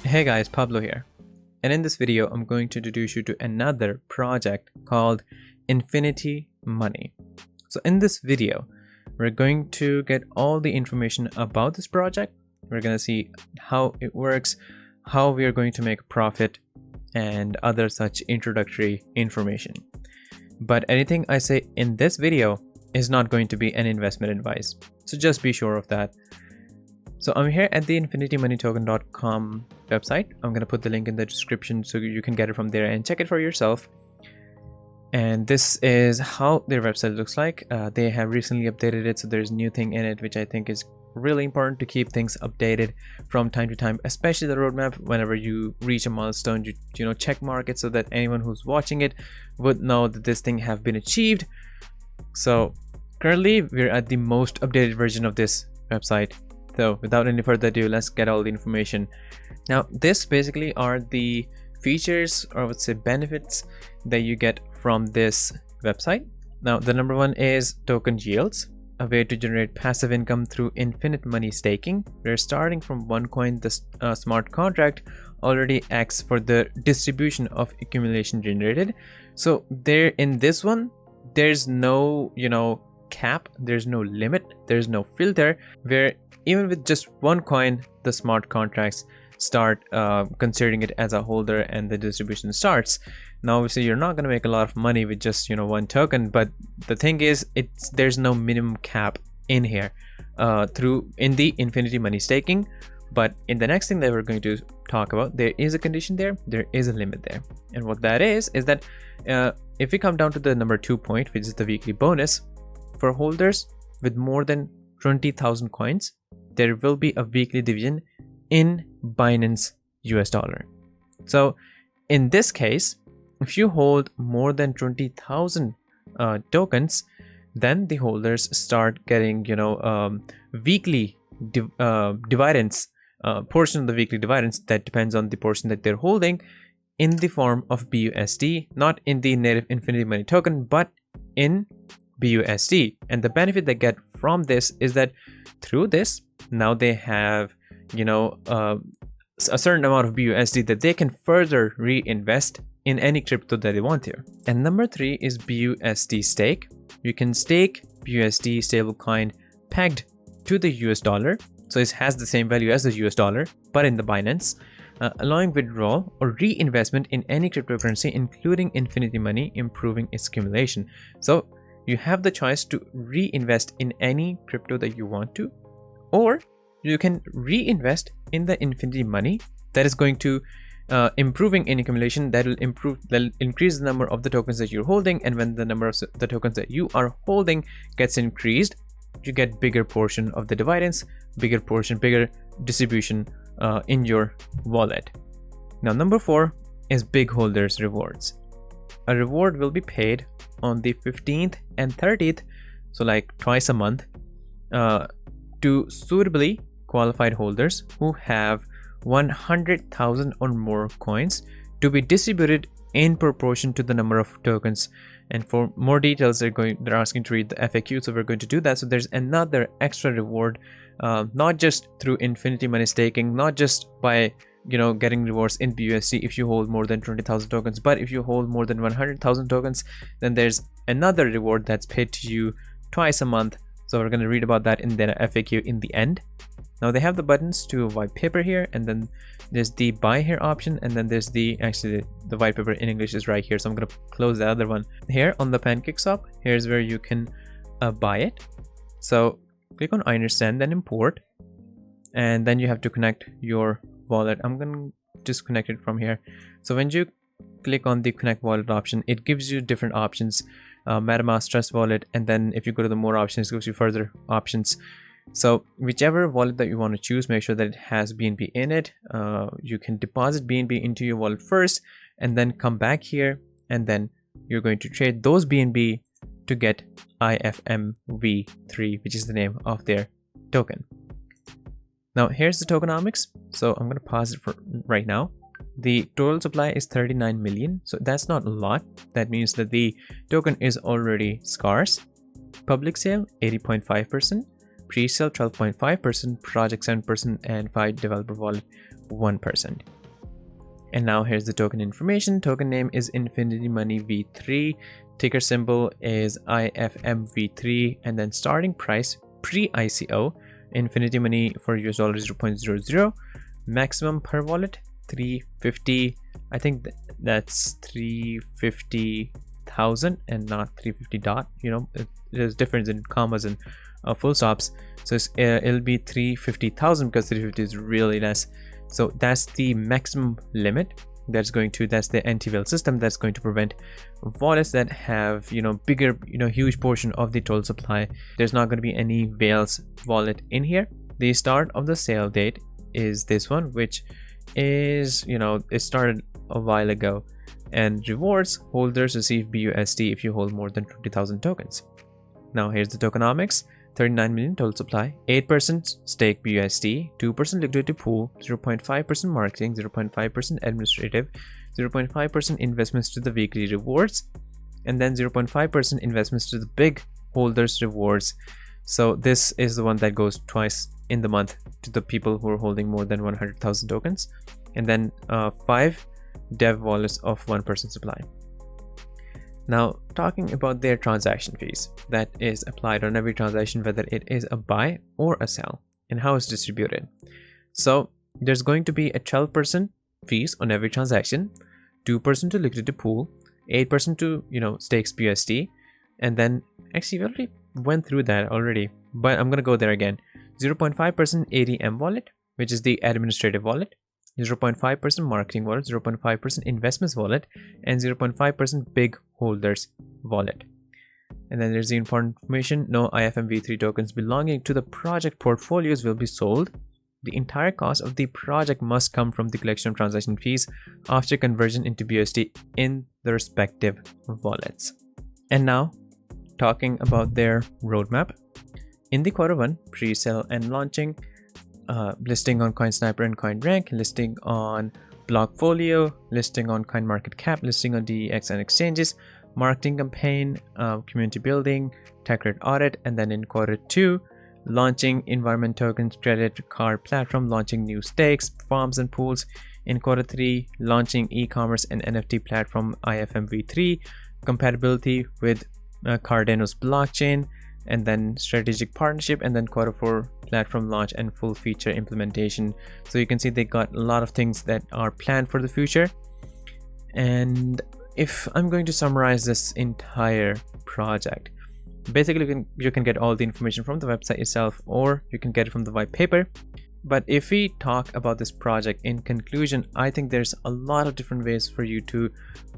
Hey guys, Pablo here. And in this video, I'm going to introduce you to another project called Infinity Money. So in this video, we're going to get all the information about this project. We're going to see how it works, how we are going to make a profit, and other such introductory information. But anything I say in this video is not going to be an investment advice. So just be sure of that. So I'm here at the infinitymoneytoken.com website. I'm going to put the link in the description so you can get it from there and check it for yourself. And this is how their website looks like. They have recently updated it, so there's a new thing in it, which I think is really important to keep things updated from time to time, especially the roadmap. Whenever you reach a milestone, you check mark it so that anyone who's watching it would know that this thing have been achieved. So currently we're at the most updated version of this website. So without any further ado, let's get all the information. Now, this basically are the features, or I would say benefits, that you get from this website. Now, the number one is token yields, a way to generate passive income through infinite money staking. We're starting from one coin. The smart contract already acts for the distribution of accumulation generated. So there in this one, there's no, cap, there's no limit, there's no filter, where even with just one coin, the smart contracts start considering it as a holder and the distribution starts. Now obviously you're not going to make a lot of money with just one token, but the thing is there's no minimum cap in here in the infinity money staking. But in the next thing that we're going to talk about, there is a condition there is a limit there. And what that is that if we come down to the number 2 point, which is the weekly bonus, for holders with more than 20,000 coins, there will be a weekly dividend in Binance US dollar. So in this case, if you hold more than 20,000 tokens, then the holders start getting weekly dividends, portion of the weekly dividends that depends on the portion that they're holding, in the form of BUSD, not in the native Infinity Money token, but in BUSD. And the benefit they get from this is that through this, now they have a certain amount of BUSD that they can further reinvest in any crypto that they want to. And number 3 is BUSD stake. You can stake BUSD stablecoin pegged to the US dollar, so it has the same value as the US dollar but in the Binance, allowing withdrawal or reinvestment in any cryptocurrency, including Infinity Money, improving its accumulation. So you have the choice to reinvest in any crypto that you want to, or you can reinvest in the Infinity Money that is going to improving in accumulation, that'll increase the number of the tokens that you're holding. And when the number of the tokens that you are holding gets increased, you get bigger portion of the dividends, bigger distribution in your wallet. Now, number 4 is big holders rewards. A reward will be paid on the 15th and 30th, so like twice a month, to suitably qualified holders who have 100,000 or more coins, to be distributed in proportion to the number of tokens. And for more details, they're asking to read the FAQ, so we're going to do that. So there's another extra reward, not just through Infinity Money staking, not just by getting rewards in BUSD if you hold more than 20,000 tokens, but if you hold more than 100,000 tokens, then there's another reward that's paid to you twice a month. So we're going to read about that in the FAQ in the end. Now they have the buttons to white paper here, and then there's the buy here option, and then there's the white paper in English is right here. So I'm going to close the other one. Here on the PancakeSwap, here's where you can buy it. So click on I understand, then import, and then you have to connect your wallet. I'm going to disconnect it from here. So when you click on the connect wallet option, it gives you different options, MetaMask, Trust Wallet, and then if you go to the more options, it gives you further options. So whichever wallet that you want to choose, make sure that it has BNB in it. You can deposit BNB into your wallet first and then come back here, and then you're going to trade those BNB to get IFMV3, which is the name of their token. Now here's the tokenomics. So I'm going to pause it for right now. The total supply is 39 million, so that's not a lot. That means that the token is already scarce. Public sale 80.5%, pre-sale 12.5%, project 7%, and 5 developer wallet 1%. And now here's the token information. Token name is Infinity Money V3. Ticker symbol is IFMV3. And then starting price pre-ICO. Infinity Money for US dollar 0.00. Maximum per wallet 350. I think that's 350,000 and not 350 dot. You know, there's difference in commas and full stops. So it'll be 350,000 because 350 is really less. So that's the maximum limit. That's the anti-whale system that's going to prevent wallets that have, you know, bigger, you know, huge portion of the total supply. There's not going to be any whales wallet in here. The start of the sale date is this one, which is, you know, it started a while ago. And rewards, holders receive BUSD if you hold more than 20,000 tokens. Now here's the tokenomics. 39 million total supply, 8% stake BUSD, 2% liquidity pool, 0.5% marketing, 0.5% administrative, 0.5% investments to the weekly rewards, and then 0.5% investments to the big holders rewards. So this is the one that goes twice in the month to the people who are holding more than 100,000 tokens, and then 5 dev wallets of 1% supply. Now, talking about their transaction fees that is applied on every transaction, whether it is a buy or a sell, and how it's distributed. So there's going to be a 12% fees on every transaction, 2% to liquidity pool, 8% to, you know, stakes BUSD, and then actually we already went through that already, but I'm gonna go there again. 0.5% ADM wallet, which is the administrative wallet, 0.5% marketing wallet, 0.5% investments wallet, and 0.5% big holders wallet. And then there's the important information: no IFMV3 tokens belonging to the project portfolios will be sold. The entire cost of the project must come from the collection of transaction fees after conversion into BUSD in the respective wallets. And now, talking about their roadmap. In the Q1, pre-sale and launching, listing on CoinSniper and CoinRank, listing on Blockfolio, listing on CoinMarketCap, listing on DEX and exchanges, marketing campaign, community building, TechRed audit, and then in Q2, launching environment tokens, credit card platform, launching new stakes, farms and pools. In Q3, launching e-commerce and NFT platform IFMV3, compatibility with Cardano's blockchain, and then strategic partnership, and then Q4 platform launch and full feature implementation. So you can see they got a lot of things that are planned for the future. And if I'm going to summarize this entire project, basically you can get all the information from the website itself, or you can get it from the white paper. But if we talk about this project in conclusion, I think there's a lot of different ways for you to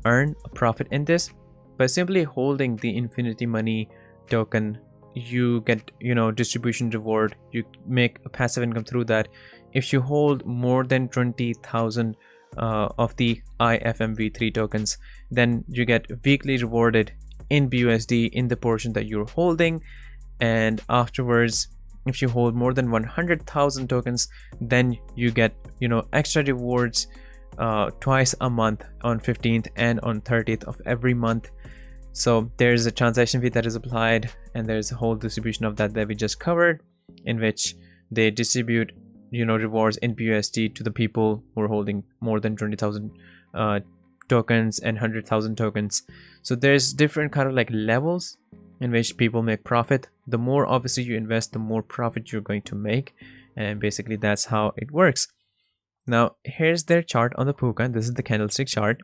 earn a profit in this. By simply holding the Infinity Money token, you get, you know, distribution reward, you make a passive income through that. If you hold more than 20,000 of the IFMV3 tokens, then you get weekly rewarded in BUSD in the portion that you're holding. And afterwards, if you hold more than 100,000 tokens, then you get, you know, extra rewards twice a month, on 15th and on 30th of every month. So there's a transaction fee that is applied, and there's a whole distribution of that we just covered, in which they distribute, you know, rewards in BUSD to the people who are holding more than 20,000 tokens and 100,000 tokens. So there's different kind of like levels in which people make profit. The more obviously you invest, the more profit you're going to make, and basically that's how it works. Now here's their chart on the Puka. This is the candlestick chart.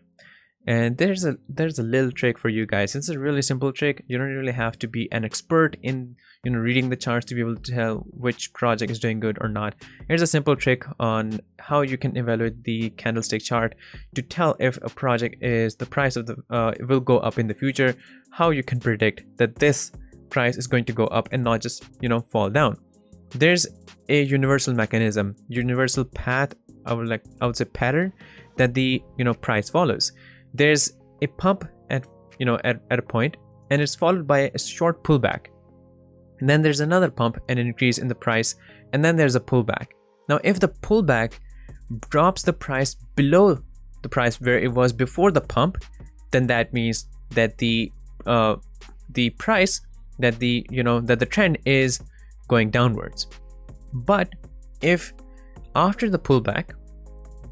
And there's a little trick for you guys. It's a really simple trick. You don't really have to be an expert in, you know, reading the charts to be able to tell which project is doing good or not. Here's a simple trick on how you can evaluate the candlestick chart to tell if a project is, the price of the will go up in the future. How you can predict that this price is going to go up and not just, you know, fall down. There's a universal mechanism, universal path, I would say pattern, that the, you know, price follows. There's a pump at, you know, at a point, and it's followed by a short pullback, and then there's another pump and an increase in the price, and then there's a pullback. Now if the pullback drops the price below the price where it was before the pump, then that means that the price, that the, you know, that the trend is going downwards. But if after the pullback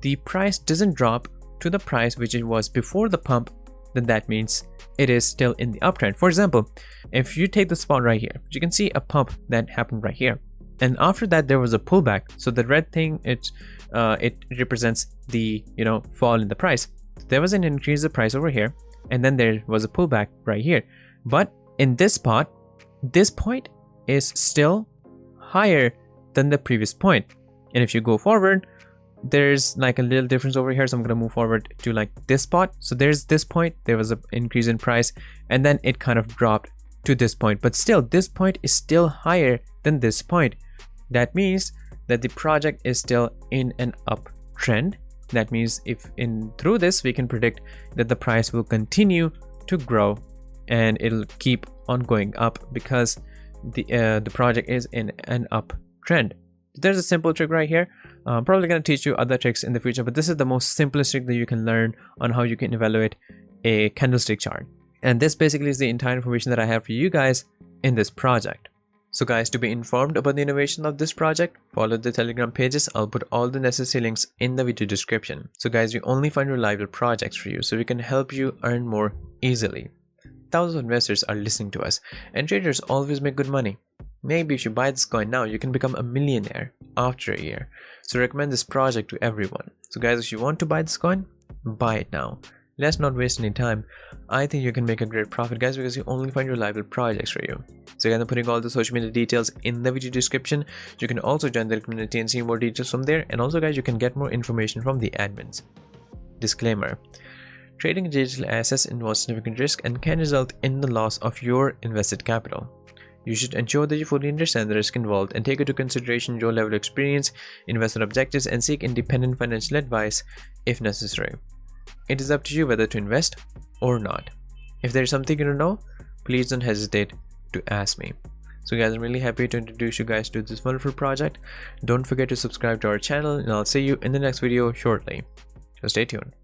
the price doesn't drop to the price which it was before the pump, then that means it is still in the uptrend. For example, if you take the spot right here, you can see a pump that happened right here, and after that there was a pullback. So the red thing, it represents the fall in the price. There was an increase in the price over here, and then there was a pullback right here. But in this spot, this point is still higher than the previous point. And if you go forward, there's like a little difference over here. So I'm going to move forward to like this spot. So there's this point, there was an increase in price, and then it kind of dropped to this point. But still, this point is still higher than this point. That means that the project is still in an uptrend. That means through this, we can predict that the price will continue to grow and it'll keep on going up because the project is in an uptrend. There's a simple trick right here. I'm probably going to teach you other tricks in the future, but this is the most simplest trick that you can learn on how you can evaluate a candlestick chart. And this basically is the entire information that I have for you guys in this project. So guys, to be informed about the innovation of this project, follow the Telegram pages. I'll put all the necessary links in the video description. So guys, we only find reliable projects for you so we can help you earn more easily. Thousands of investors are listening to us, and traders always make good money. Maybe if you buy this coin now, you can become a millionaire after a year. So recommend this project to everyone. So guys, if you want to buy this coin, buy it now. Let's not waste any time. I think you can make a great profit, guys, because you only find reliable projects for you. So again, I'm putting all the social media details in the video description. You can also join the community and see more details from there. And also guys, you can get more information from the admins. Disclaimer: trading digital assets involves significant risk and can result in the loss of your invested capital. You should ensure that you fully understand the risk involved and take into consideration your level of experience, investment objectives, and seek independent financial advice if necessary. It is up to you whether to invest or not. If there is something you don't know, please don't hesitate to ask me. So guys, I'm really happy to introduce you guys to this wonderful project. Don't forget to subscribe to our channel, and I'll see you in the next video shortly. So stay tuned.